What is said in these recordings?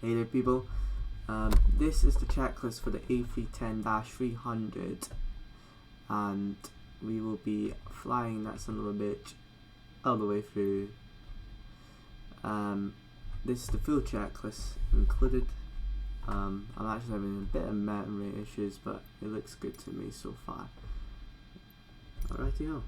Hey there people, this is the checklist for the A310-300 and we will be flying that son of a bitch all the way through. This is the full checklist included. I'm actually having a bit of memory issues, but it looks good to me so far. Alrighty-ho.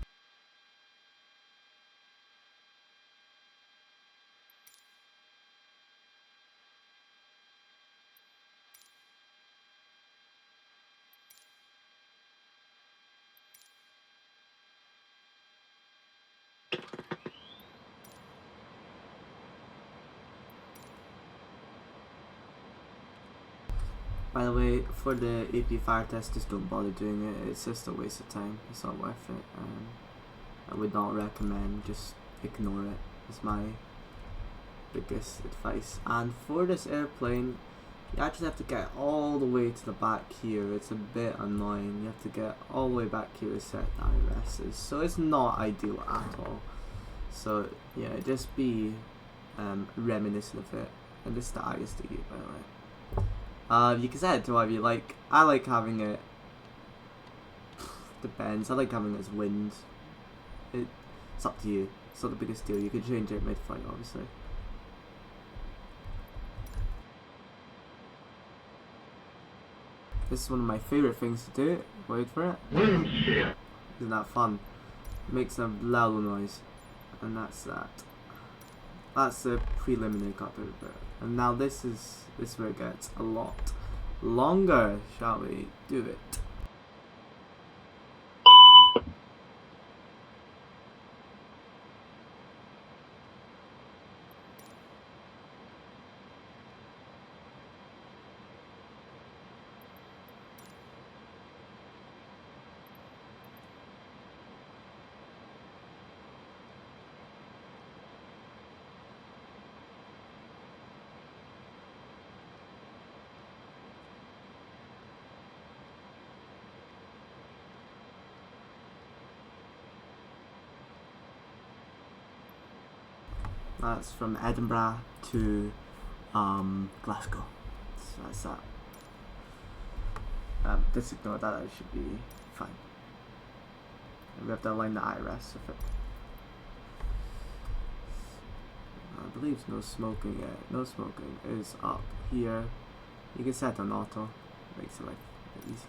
By the way, for the AP fire test, just don't bother doing it. It's just a waste of time. It's not worth it. I would not recommend. Just ignore it. It's my biggest advice. And for this airplane, you actually have to get all the way to the back here. It's a bit annoying. You have to get all the way back here to set the IRSs. So it's not ideal at all. So yeah, just be reminiscent of it. And this is the ISD, by the way. You can set it to whatever you like. I like having it. Depends. I like having it as wind. It's up to you. It's not the biggest deal. You can change it mid-flight, obviously. This is one of my favourite things to do. Wait for it. Isn't that fun? It makes a loud noise. And that's that. That's the preliminary cockpit bit. And now this is where it gets a lot longer. Shall we do it? That's from Edinburgh to Glasgow. So that's that. Just ignore that, it should be fine. And we have to align the IRS with it. I believe no smoking yet. No smoking is up here. You can set on auto. Makes it like a bit easy.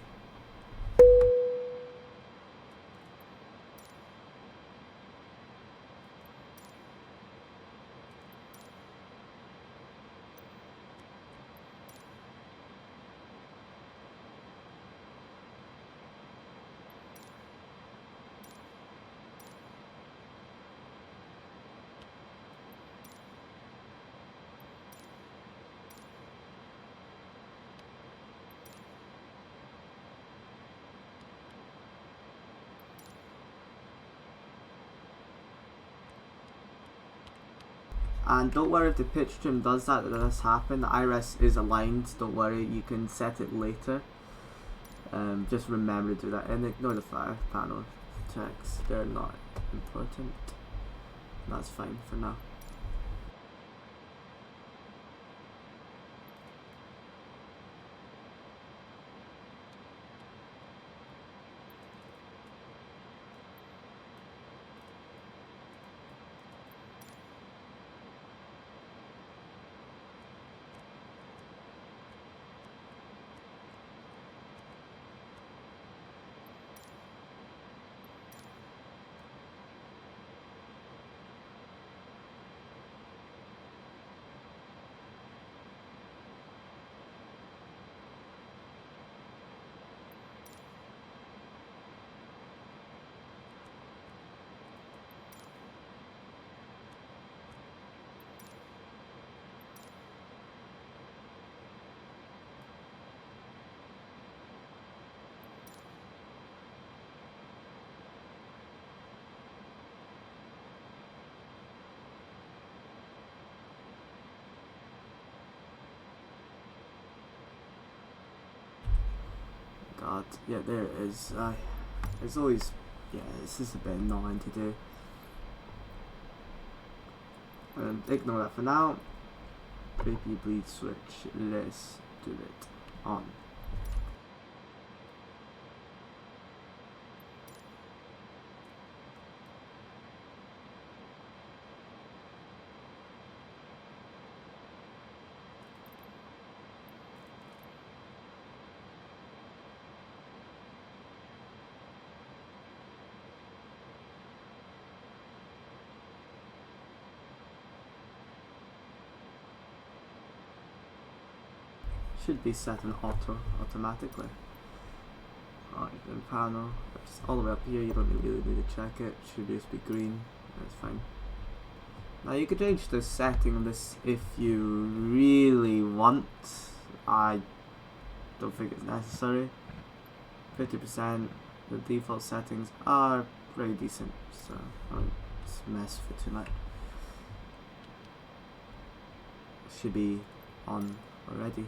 And don't worry if the pitch trim does that, that does happen. The IRS is aligned, don't worry, you can set it later. Just remember to do that and ignore the fire panel checks, they're not important. That's fine for now. God, yeah, there it is. It's always, yeah, this is a bit annoying to do. Ignore that for now. Baby bleed switch. Let's do it. On. Should be set in automatically. Alright, then panel. It's all the way up here, you don't really need to check it. Should just be green. That's fine. Now you could change the setting on this if you really want. I don't think it's necessary. 50%. The default settings are pretty decent, so I won't mess with it too much. Should be on already.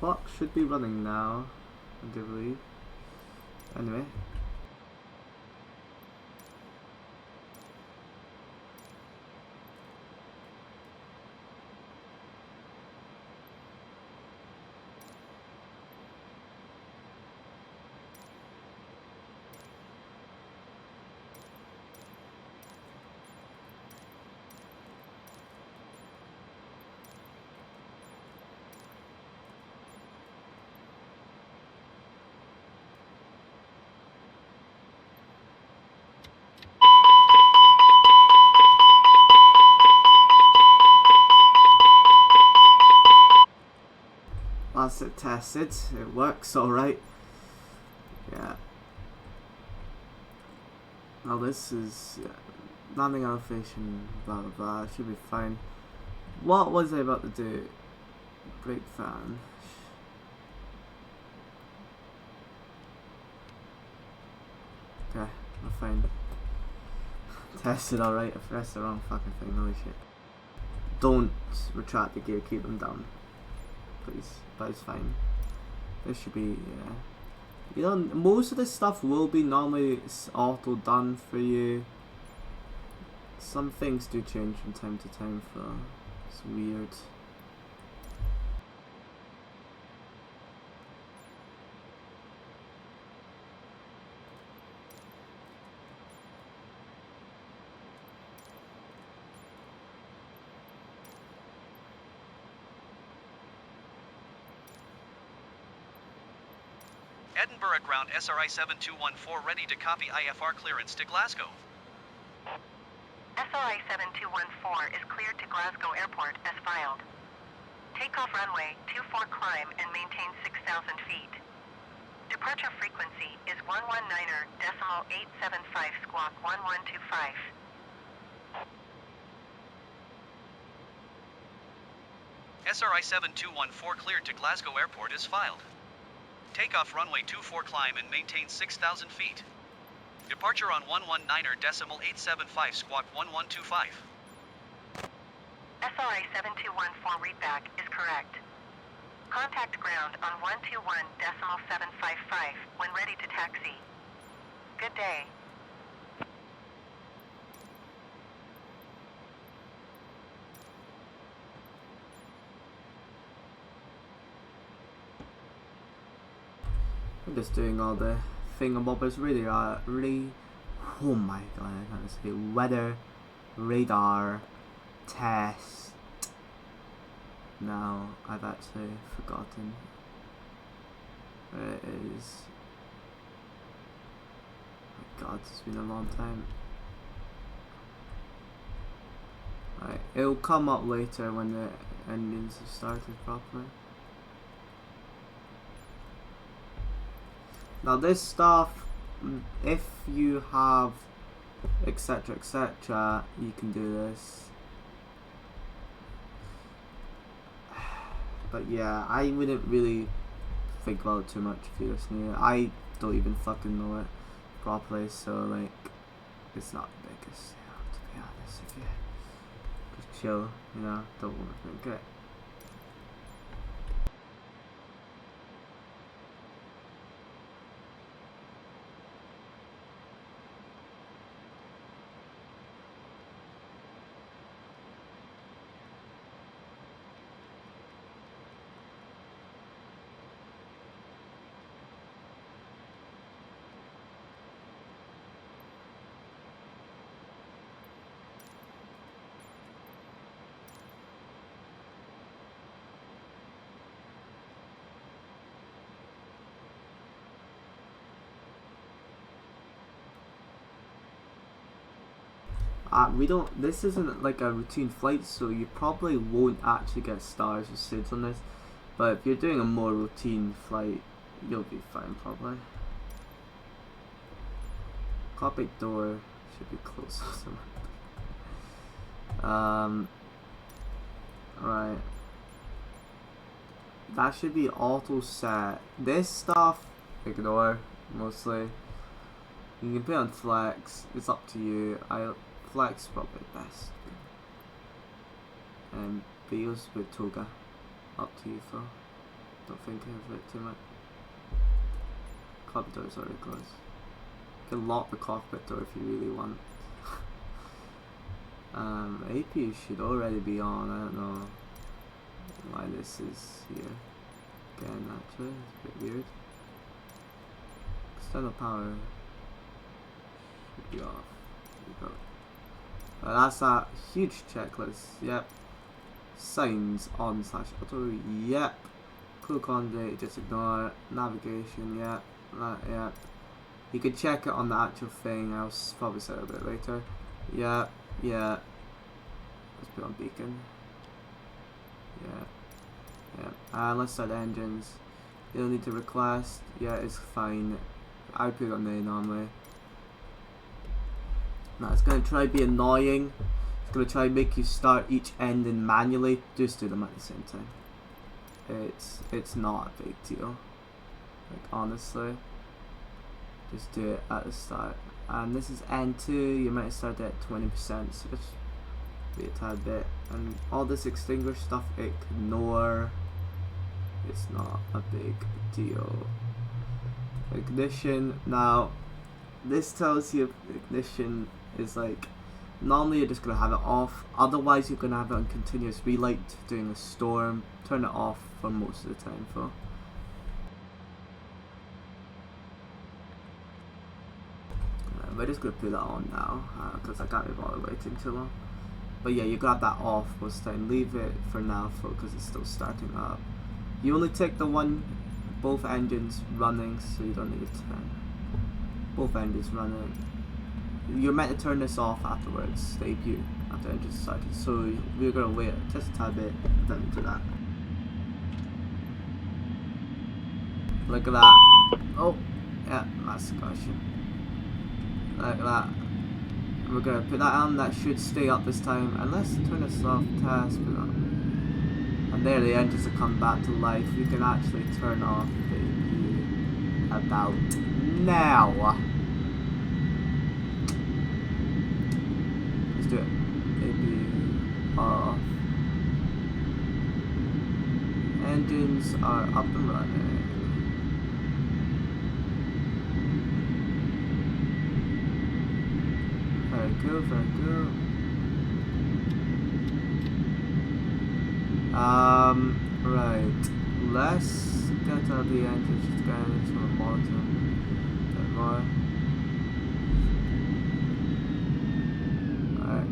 Clock should be running now, I do believe. Anyway. That's it tested. It works alright. Yeah. Now this is landing elevation, blah blah blah. It should be fine. What was I about to do? Brake fan. Okay, I'm fine. Tested alright. I pressed the wrong fucking thing. Holy shit. Don't retract the gear. Keep them down, please. But it's fine. This should be, yeah. You know, most of this stuff will be normally auto done for you. Some things do change from time to time, though. It's weird. Edinburgh ground SRI 7214 ready to copy IFR clearance to Glasgow. SRI 7214 is cleared to Glasgow Airport as filed. Takeoff runway 24 climb and maintain 6,000 feet. Departure frequency is 119.875 squawk 1125. SRI 7214 cleared to Glasgow Airport is filed. Takeoff runway 24 climb and maintain 6,000 feet. Departure on 119.875 squawk 1125. SRI 7214 readback is correct. Contact ground on 121.755 when ready to taxi. Good day. I'm just doing all the thingamabobbers. Really, oh my god, I can't say weather, radar, test. Now I've actually forgotten where it is. Oh my god, it's been a long time. Right, it'll come up later when the engines have started properly. Now this stuff, if you have etc etc, you can do this. But yeah, I wouldn't really think about it too much if you're listening. I don't even fucking know it properly, so like, it's not the biggest deal, to be honest. If you just chill, you know, don't overthink it. This isn't like a routine flight, so you probably won't actually get stars or SIDS on this. But if you're doing a more routine flight, you'll be fine probably. Cockpit door should be closed somewhere. Right. That should be auto set. This stuff, ignore mostly. You can put it on flex, it's up to you. Flex is probably best. Bios with toga, up to you Phil. Don't think of it too much. Cockpit door is already closed. You can lock the cockpit door if you really want. AP should already be on. I don't know why this is here. Again, actually, it's a bit weird. External power should be off. There you go. That's a huge checklist. Yep. Signs on / auto. Yep. Cool conduit. Just ignore. Navigation. Yep. Yep. You could check it on the actual thing. I'll probably say it a bit later. Yep. Yeah. Let's put on beacon. Yeah. Yeah. Let's start engines. You don't need to request. Yeah, it's fine. I put it on there normally. Now it's going to try to be annoying. It's going to try to make you start each engine manually. Just do them at the same time. It's not a big deal. Like honestly. Just do it at the start. And this is N2. You might start at 20%. So just be a tad bit. And all this extinguish stuff, ignore. It's not a big deal. Ignition. Now this tells you ignition is like, normally you're just going to have it off, otherwise you're going to have it on continuous relight during a storm. Turn it off for most of the time for. We're just going to put that on now because I can't be bothered waiting too long. But yeah, you got that off most of the time. Leave it for now because it's still starting up. You only take the one, both engines running, so you don't need to turn. Both engines running. You're meant to turn this off afterwards, the APU, after the engine started. So we're gonna wait just a tad bit, then do that. Look at that. Oh, yeah, that's a caution. Like that. We're gonna put that on. That should stay up this time. And let's turn this off. Test. Put it on. And there, the engines have come back to life. We can actually turn off the APU about now. Do it. APU off. engines are up and running. Very cool, very cool. Right. Let's get out the engines, just get into a monitor a bit more. Alright.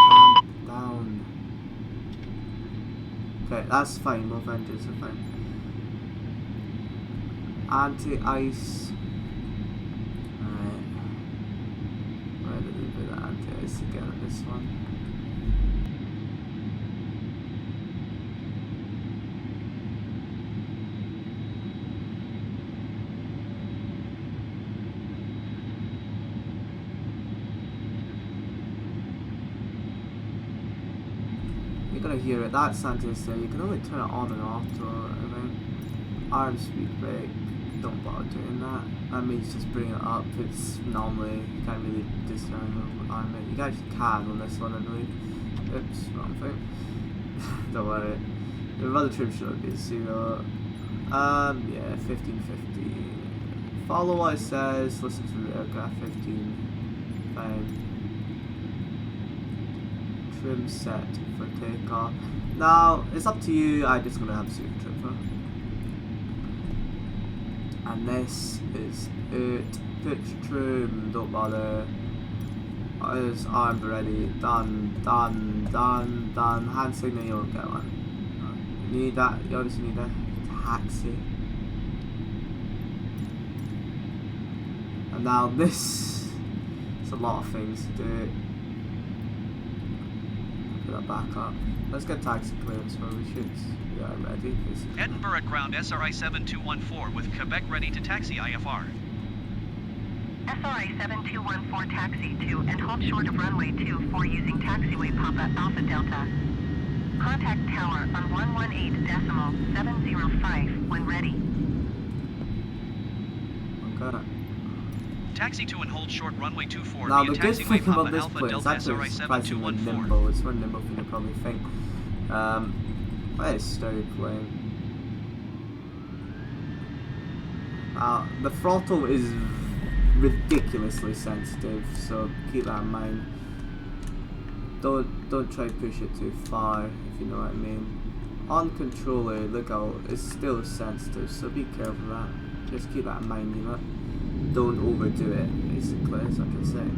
Calm down. Okay, that's fine, both engines are fine. Anti-ice. Alright. Where did we put the anti-ice again on this one? You're gonna hear it, that's anti-ice there. You can only turn it on and off to arm speed brake. Don't bother doing that. That means just bring it up. It's normally, you can't really discern arm it. You actually can on this one, I believe. Oops, wrong thing. Don't worry. The rudder trim should be 0. Yeah, 1550. Follow what it says, listen to the aircraft 15. Fine. Trim set for takeoff. Now, it's up to you, I'm just gonna have super trim for. And this is it. Pitch trim, don't bother. Is armed ready. Done, done, done, done. Hand signal, you won't get one. You need that, you obviously need a taxi. And now this is a lot of things to do. Put that back up. Let's get taxi clearance where we should. Yeah, ready. Basically. Edinburgh ground SRI 7214 with Quebec ready to taxi IFR. SRI 7214 taxi to and hold short of runway 24 using taxiway Papa Alpha Delta. Contact tower on 118.705 when ready. Okay. Taxi to and hold short runway 24 Now via the good taxiway thing about Papa this Alpha plane is Delta actually SRI surprisingly 7214. nimble. It's more nimble than you probably think. Very sturdy plane. The throttle is ridiculously sensitive, so keep that in mind. Don't try to push it too far, if you know what I mean. On controller, look out, it's still sensitive, so be careful of that. Just keep that in mind, you know. Don't overdo it, basically, as I'm just saying.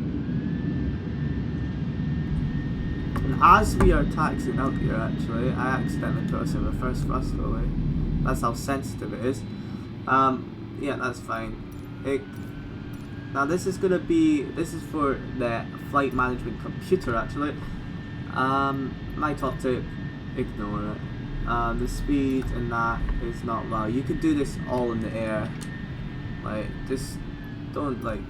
And as we are taxiing out here, actually, I accidentally put us in reverse thrust away. That's how sensitive it is. Yeah, that's fine. Now this is for the flight management computer, actually. My top tip, ignore it. The speed and that is not well. You could do this all in the air. Like, just don't like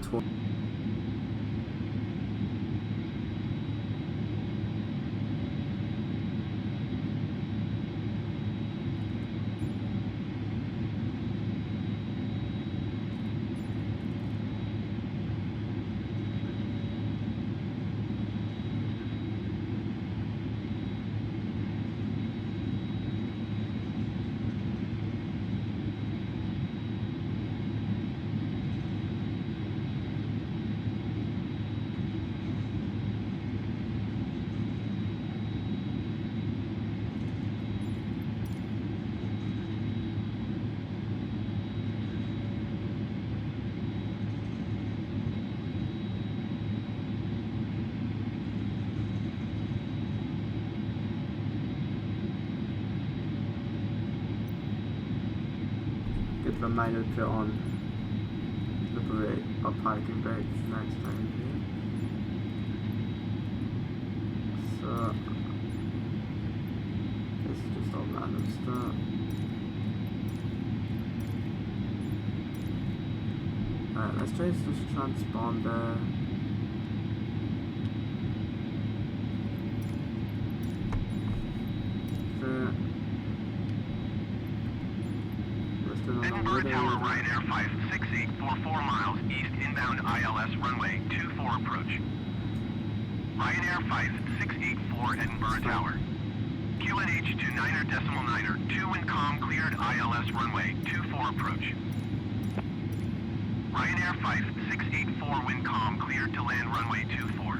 good reminder to put on the brake or parking brake next time. So this is just all random stuff. Alright, let's trace this transponder. Edinburgh Tower, Ryanair 56844 miles east inbound ILS runway 24 approach. Ryanair 5684 Edinburgh Tower. QNH to 9er, 2 wind calm cleared ILS runway 24 approach. Ryanair 5684 wind calm cleared to land runway 24.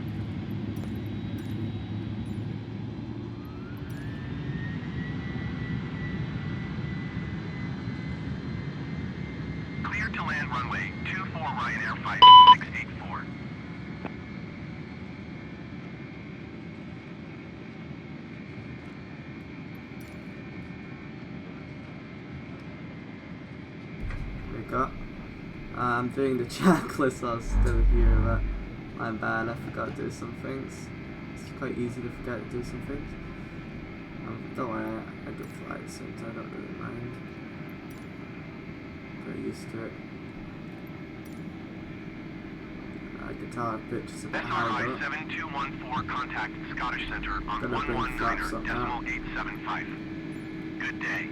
Cleared to land runway 24 Ryanair 5684. There we go. I'm doing the checklist while still here, but I'm bad. I forgot to do some things. It's quite easy to forget to do some things. Don't worry, I do fly at the same time, I don't really mind. Very used to it. I can tell our pitch is a bit high SRI though. 7214 contact Scottish Center on Gonna bring flaps up now. 119.875. Good day.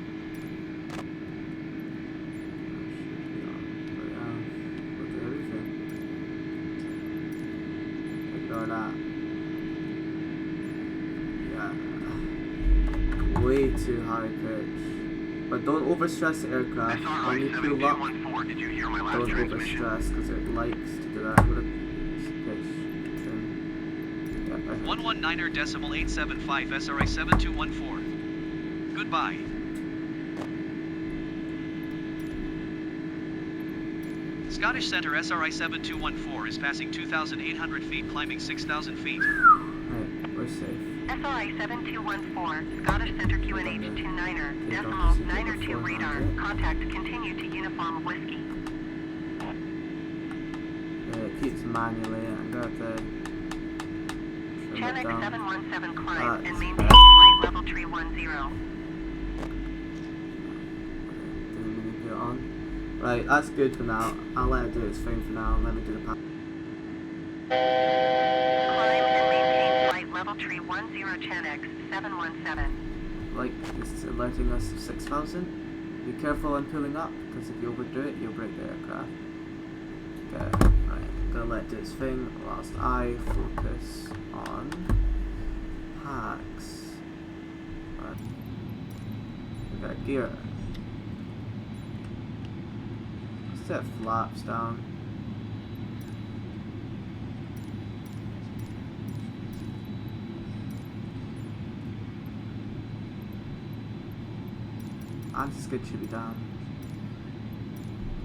Ignore that. Yeah. Way too high pitch. But don't overstress the aircraft. When you SRI pull up, 7214, did you hear my last don't transmission? overstress because it likes to do that. With a pitch trim. Yep, I heard. 119.875 SRI 7214. Goodbye. Scottish Center SRI 7214 is passing 2,800 feet, climbing 6,000 feet. Right, we're safe. SRI 7214, Scottish Center QNH 29er, decimal 9er2 radar, contact continue to Uniform Whiskey. Yeah, it keeps manually. I'm gonna have to trim Channel it down. 717 climb and That's maintain bad. flight level 310. Didn't mean to put it on. Right, that's good for now. I'll let it do its thing for now. Let me do the path. Climb and maintain flight level 310 Chanex 717. Like, it's alerting us of 6,000. Be careful when pulling up, because if you overdo it, you'll break the aircraft. Okay, right. Gonna let it do its thing whilst I focus on hacks. Right. Okay, gear. Set flaps down. Anti-skid should be down.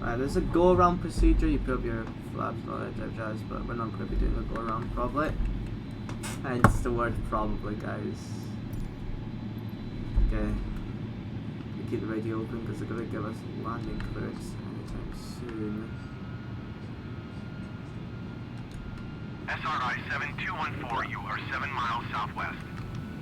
Right, there's a go-around procedure. You put up your flaps and all that jazz, but we're not going to be doing a go-around probably. Hence the word probably, guys. Okay. We keep the radio open because they're going to give us landing clearance anytime soon. SRI 7214, you are 7 miles southwest.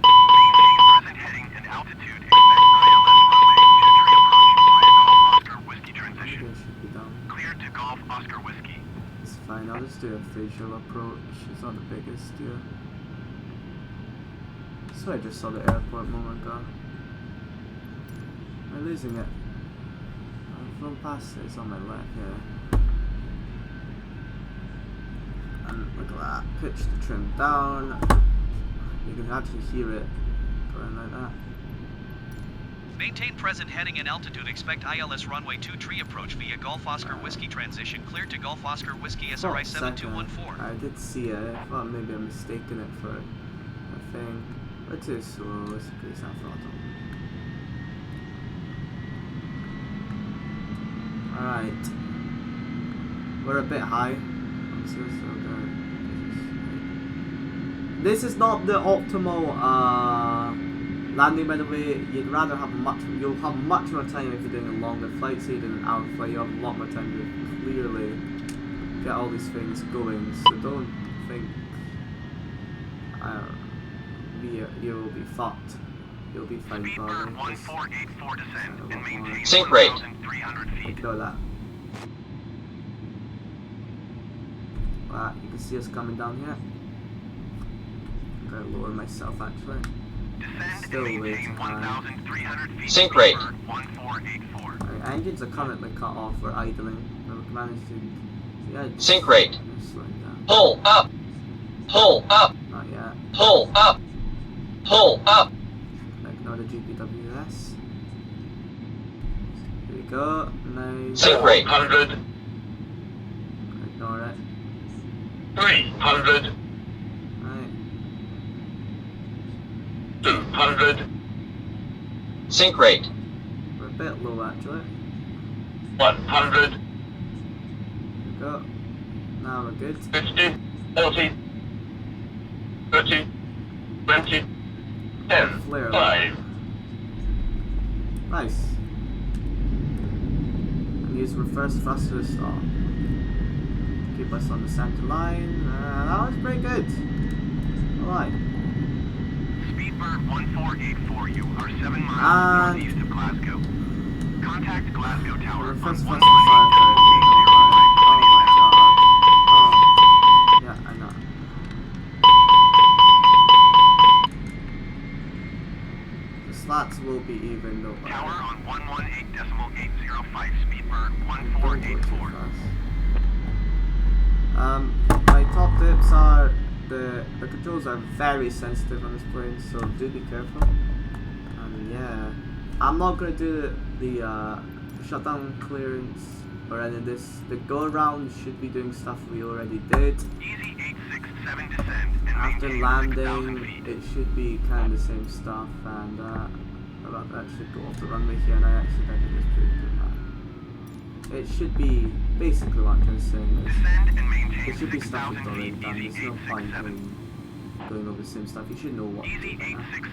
Maintain present heading and altitude. Expect ILS runway 23 approach via Golf Oscar Whiskey transition. Okay, should be done. Cleared to Golf Oscar Whiskey. It's fine, I'll just do a visual approach. It's not the biggest deal. So I just saw the airport a moment ago. Am I losing it? I've flown past it, it's on my left, yeah. And look at that, pitch the trim down. You can actually hear it going like that. Maintain present heading and altitude. Expect ILS runway 23 approach via Golf Oscar Whiskey transition. Cleared to Golf Oscar Whiskey For SRI a second, 7214. I did see it. I thought maybe I'm mistaken it for a thing. But too slow, it's a case I thought. Alright. We're a bit high. I'm so good. This is not the optimal landing, by the way. You'll have much more time if you're doing a longer flight. Say you're doing an hour flight, you have a lot more time to clearly get all these things going. So don't think you will be fucked. You'll be fine. Speedbird 1484 descend and maintain Sync rate. 1,300 feet. Ignore that. You can see us coming down here. I'm gonna lower myself actually. Descend Still and way maintain too high. 1,300 feet. Sync rate. Speedbird 1484. Our engines are currently cut off for idling. We've managed to. Yeah, Sync rate. slowing down. Pull up. Pull up. Not yet. Pull up. Pull up. Like go. Now. Sink rate 100. Ignore it. 300. Right. 200. Sink rate We're a bit low actually. 100. There we go. Now we're good. 50. 40. 30. 20. 10. Flare 5. Nice. And use reverse thruster to start. Keep us on the center line. That was pretty good. Alright. Speedbird 1484, you are 7 miles And- northeast of Glasgow. Contact Glasgow Tower on Reverse thruster 118. start. Oh my god. Oh. Yeah, I know. The slats will be even though. Tower on 118.805, Speedbird Don't go too 1484. fast. My top tips are the controls are very sensitive on this plane, so do be careful. And yeah, I'm not gonna do the shutdown clearance or any of this. The go around should be doing stuff we already did. Easy 867 descend and After maintain 6,000 landing, feet. it should be kind of the same stuff, and that should go off the runway here, and I accidentally just put that. It should be basically what I'm trying to say is Descend and maintain it should be stuff 6,000 we've already feet. done. Easy There's no point 867. in going over the same stuff. You should know what to Easy do by now. 86.